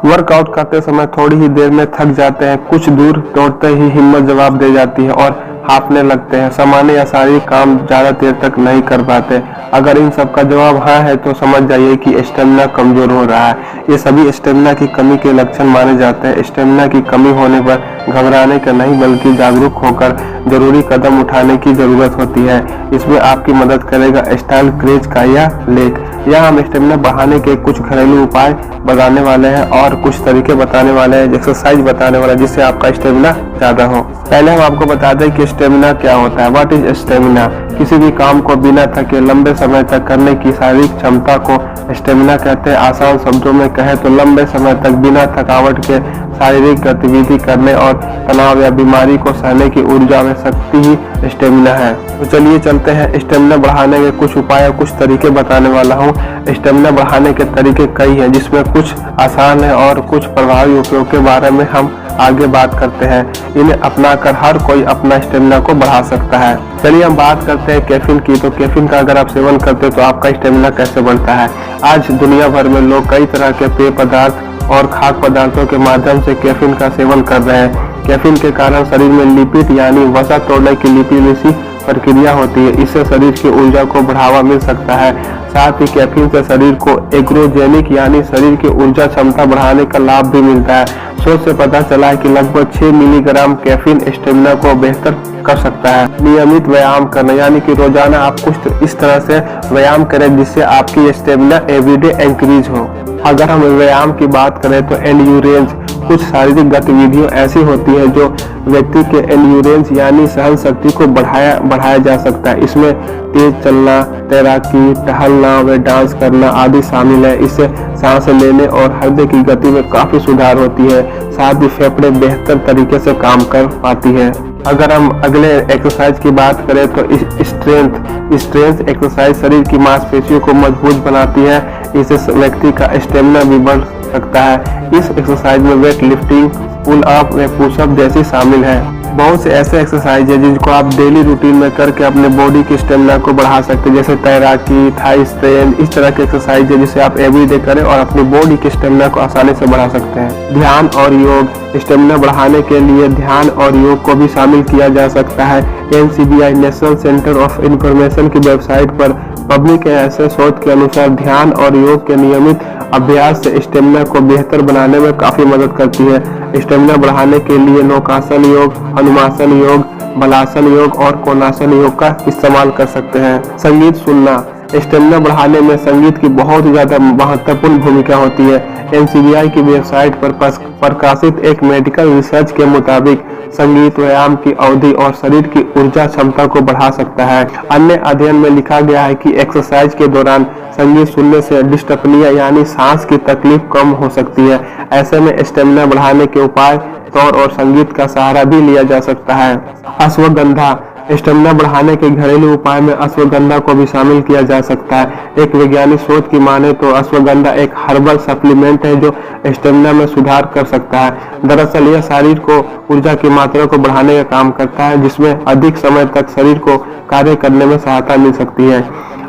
Workout करते समय थोड़ी ही देर में थक जाते हैं, कुछ दूर दौड़ते ही हिम्मत जवाब दे जाती है और हांफने लगते हैं। सामान्य या शारीरिक काम ज़्यादा देर तक नहीं कर पाते। अगर इन सब का जवाब हाँ है तो समझ जाइए कि स्टेमिना कमजोर हो रहा है। ये सभी स्टेमिना की कमी के लक्षण माने जाते हैं। स्टेमिना की कमी होने पर घबराने का नहीं बल्कि जागरूक होकर जरूरी कदम उठाने की जरूरत होती है। इसमें आपकी मदद करेगा स्टाइल क्रेज का यह लेख। यह हम स्टेमिना बढ़ाने के कुछ घरेलू उपाय बताने वाले हैं और कुछ तरीके बताने वाले हैं, एक्सरसाइज बताने वाले हैं जिससे आपका स्टेमिना ज्यादा हो। पहले हम आपको बता दें कि स्टेमिना क्या होता है। What is stamina? किसी भी काम को बिना थके लंबे समय तक करने की शारीरिक क्षमता को स्टेमिना कहते हैं। आसान शब्दों में कहें तो लंबे समय तक बिना थकावट के शारीरिक गतिविधि करने और तनाव या बीमारी को सहने की ऊर्जा में शक्ति ही स्टेमिना है। तो चलिए चलते हैं, स्टेमिना बढ़ाने के कुछ उपाय और कुछ तरीके बताने वाला हूँ। स्टेमिना बढ़ाने के तरीके कई हैं जिसमें कुछ आसान है और कुछ प्रभावी उपायों के बारे में हम आगे बात करते हैं। इन्हें अपनाकर हर कोई अपना स्टेमिना को बढ़ा सकता है। चलिए हम बात करते हैं कैफीन की। तो कैफीन का अगर आप सेवन करते हैं तो आपका स्टेमिना कैसे बढ़ता है। आज दुनिया भर में लोग कई तरह के पेय पदार्थ और खाद्य पदार्थों के माध्यम से कैफीन का सेवन कर रहे हैं। कैफीन के कारण शरीर में लिपिड यानी वसा तोड़ने की लिपिड प्रक्रिया होती है। इससे शरीर की ऊर्जा को बढ़ावा मिल सकता है। साथ ही कैफीन से शरीर को एग्रोजेनिक यानी शरीर की ऊर्जा क्षमता बढ़ाने का लाभ भी मिलता है। शोध से पता चला है कि लगभग 6 मिलीग्राम कैफीन स्टेमिना को बेहतर कर सकता है। नियमित व्यायाम करना यानी कि रोजाना आप कुछ इस तरह से व्यायाम करें जिससे आपकी स्टेमिना एवरीडे इंक्रीज हो। अगर हम व्यायाम की बात करें तो एंड्योरेंस कुछ शारीरिक गतिविधियां ऐसी होती है जो व्यक्ति के एंड्योरेंस यानी सहन शक्ति को बढ़ाया जा सकता है। इसमें तेज चलना, तैराकी, टहलना व डांस करना आदि शामिल है। इससे सांस लेने और हृदय की गति में काफी सुधार होती है। साथ ही फेफड़े बेहतर तरीके से काम कर पाती है। अगर हम अगले एक्सरसाइज की बात करें तो स्ट्रेंथ एक्सरसाइज शरीर की मांसपेशियों को मजबूत बनाती है। इससे व्यक्ति का स्टेमिना भी बढ़ सकता है। इस एक्सरसाइज में वेट लिफ्टिंग, पुल अप व पुशअप जैसी शामिल है। बहुत से ऐसे एक्सरसाइज है जिनको आप डेली रूटीन में करके अपने बॉडी की स्टेमिना को बढ़ा सकते हैं, जैसे तैराकी, थाई स्ट्रेन, इस तरह के एक्सरसाइज है जिसे आप एवरीडे करें और अपनी बॉडी की स्टेमिना को आसानी से बढ़ा सकते हैं। ध्यान और योग स्टेमिना बढ़ाने के लिए ध्यान और योग को भी शामिल किया जा सकता है। NCBI national centre of information की वेबसाइट पर पब्लिक ऐसे शोध के अनुसार ध्यान और योग के नियमित अभ्यास से स्टेमिना को बेहतर बनाने में काफी मदद करती है। स्टेमिना बढ़ाने के लिए नौकासन योग, हनुमासन योग, बलासन योग और कोणासन योग का इस्तेमाल कर सकते हैं। संगीत सुनना स्टेमिना बढ़ाने में संगीत की बहुत ज्यादा महत्वपूर्ण भूमिका होती है। NCBI की वेबसाइट पर प्रकाशित एक मेडिकल रिसर्च के मुताबिक संगीत व्यायाम की अवधि और शरीर की ऊर्जा क्षमता को बढ़ा सकता है। अन्य अध्ययन में लिखा गया है कि एक्सरसाइज के दौरान संगीत सुनने से डिस्टपनिया यानी सांस की तकलीफ कम हो सकती है। ऐसे में स्टेमिना बढ़ाने के उपाय तौर और संगीत का सहारा भी लिया जा सकता है। अश्वगंधा स्टेमिना बढ़ाने के घरेलू उपाय में अश्वगंधा को भी शामिल किया जा सकता है। एक वैज्ञानिक शोध की माने तो अश्वगंधा एक हर्बल सप्लीमेंट है जो स्टेमिना में सुधार कर सकता है। दरअसल यह शरीर को ऊर्जा की मात्रा को बढ़ाने का काम करता है जिसमें अधिक समय तक शरीर को कार्य करने में सहायता मिल सकती है।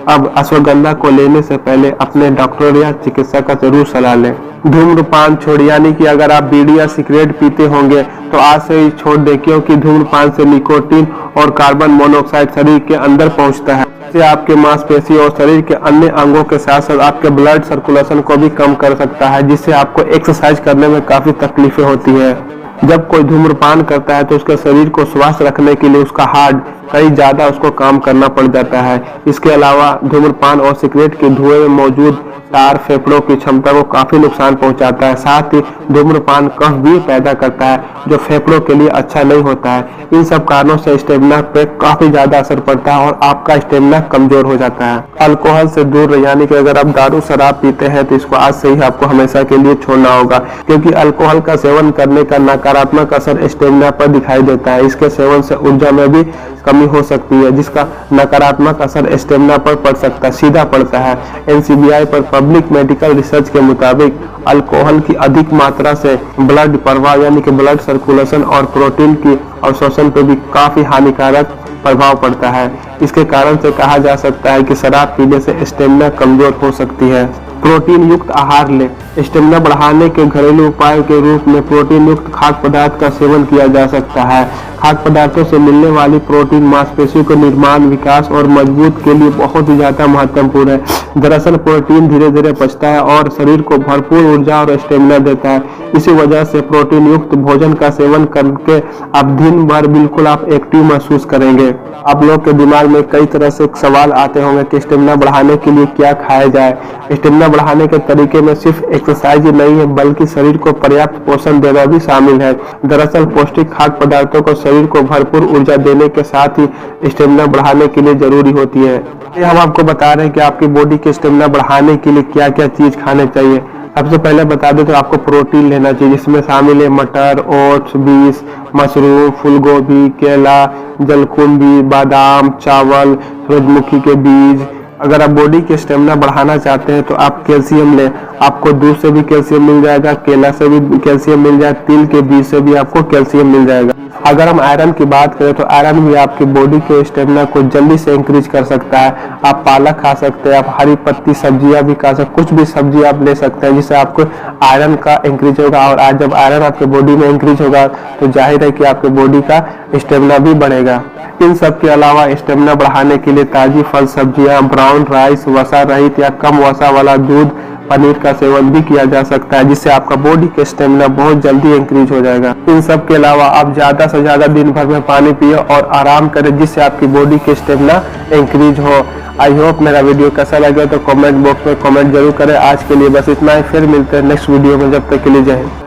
अब अश्वगंधा को लेने से पहले अपने डॉक्टर या चिकित्सक का जरूर सलाह लें। धूम्रपान छोड़िए यानी कि अगर आप बीड़ी या सिगरेट पीते होंगे तो आज से ही छोड़ दें, क्योंकि धूम्रपान से निकोटीन और कार्बन मोनोऑक्साइड शरीर के अंदर पहुंचता है। इससे आपके मांसपेशी और शरीर के अन्य अंगों के साथ साथ आपके ब्लड सर्कुलेशन को भी कम कर सकता है, जिससे आपको एक्सरसाइज करने में काफी तकलीफें होती है। जब कोई धूम्रपान करता है तो उसके शरीर को स्वस्थ रखने के लिए उसका हार्ट कई ज्यादा उसको काम करना पड़ जाता है। इसके अलावा धूम्रपान और सिगरेट के धुएं में मौजूद तार फेफड़ों की क्षमता को काफी नुकसान पहुंचाता है। साथ ही धूम्रपान कफ भी पैदा करता है जो फेफड़ों के लिए अच्छा नहीं होता है। इन सब कारणों से स्टेमिना पे काफी ज्यादा असर पड़ता है और आपका स्टेमिना कमजोर हो जाता है। अल्कोहल से दूर रहिए यानी कि अगर आप दारू शराब पीते हैं तो इसको आज से ही आपको हमेशा के लिए छोड़ना होगा, क्योंकि अल्कोहल का सेवन करने का नकारात्मक असर स्टेमिना पर दिखाई देता है। इसके सेवन से ऊर्जा में भी कमी हो सकती है जिसका नकारात्मक असर स्टेमिना पर पड़ सकता है, सीधा पड़ता है। NCBI पर पब्लिक मेडिकल रिसर्च के मुताबिक अल्कोहल की अधिक मात्रा से ब्लड प्रवाह यानी कि ब्लड सर्कुलेशन और प्रोटीन की अवशोषण पर भी काफी हानिकारक प्रभाव पड़ता है। इसके कारण से कहा जा सकता है कि शराब पीने से स्टेमिना कमजोर हो सकती है। प्रोटीन युक्त आहार लें। स्टेमिना बढ़ाने के घरेलू उपाय के रूप में प्रोटीन युक्त खाद्य पदार्थ का सेवन किया जा सकता है। खाद्य पदार्थों से मिलने वाली प्रोटीन मांसपेशियों के निर्माण, विकास और मजबूत के लिए बहुत ही ज्यादा महत्वपूर्ण है। दरअसल प्रोटीन धीरे धीरे पचता है और शरीर को भरपूर ऊर्जा और स्टेमिना देता है। इसी वजह से प्रोटीन युक्त भोजन का सेवन करके आप दिन भर बिल्कुल आप एक्टिव महसूस करेंगे। आप लोग के दिमाग में कई तरह से सवाल आते होंगे कि स्टेमिना बढ़ाने के लिए क्या खाया जाए। स्टेमिना बढ़ाने के तरीके में सिर्फ एक्सरसाइज ही नहीं है, बल्कि शरीर को पर्याप्त पोषण देना भी शामिल है। दरअसल पौष्टिक खाद्य पदार्थों को शरीर को भरपूर ऊर्जा देने के साथ ही स्टेमिना बढ़ाने के लिए जरूरी होती है। ये हम आपको बता रहे हैं कि आपकी बॉडी के स्टेमिना बढ़ाने के लिए क्या क्या चीज खाने चाहिए। सबसे पहले बता दें तो आपको प्रोटीन लेना चाहिए, जिसमें शामिल है मटर, ओट्स, बीन्स, मशरूम, फूलगोभी, केला, जलकुंभी, बादाम, चावल, सूरजमुखी के बीज। अगर आप बॉडी के स्टेमिना बढ़ाना चाहते हैं तो आप कैल्शियम लें। आपको दूध से भी कैल्शियम मिल जाएगा, केला से भी कैल्शियम मिल जाएगा, तिल के बीज से भी आपको कैल्शियम मिल जाएगा। अगर हम आयरन की बात करें तो आयरन भी आपकी बॉडी के स्टेमिना को जल्दी से इंक्रीज कर सकता है। आप पालक खा सकते हैं, आप हरी पत्ती सब्जियां भी खा सकते हैं, कुछ भी सब्जी आप ले सकते हैं जिससे आपको आयरन का इंक्रीज होगा। और आज जब आयरन आपके बॉडी में इंक्रीज होगा तो जाहिर है कि आपके बॉडी का स्टेमिना भी बढ़ेगा। इन सब के अलावा स्टेमिना बढ़ाने के लिए ताजी फल, सब्जियां, ब्राउन राइस, वसा रहित या कम वसा वाला दूध, पनीर का सेवन भी किया जा सकता है, जिससे आपका बॉडी का स्टेमिना बहुत जल्दी इंक्रीज हो जाएगा। इन सब के अलावा आप ज्यादा से ज्यादा दिन भर में पानी पिए और आराम करें, जिससे आपकी बॉडी के स्टेमिना इंक्रीज हो। आई होप मेरा वीडियो कैसा लगा तो कमेंट बॉक्स में कमेंट जरूर करें। आज के लिए बस इतना ही, फिर मिलते हैं नेक्स्ट वीडियो में। जब तक के लिए जय हिंद।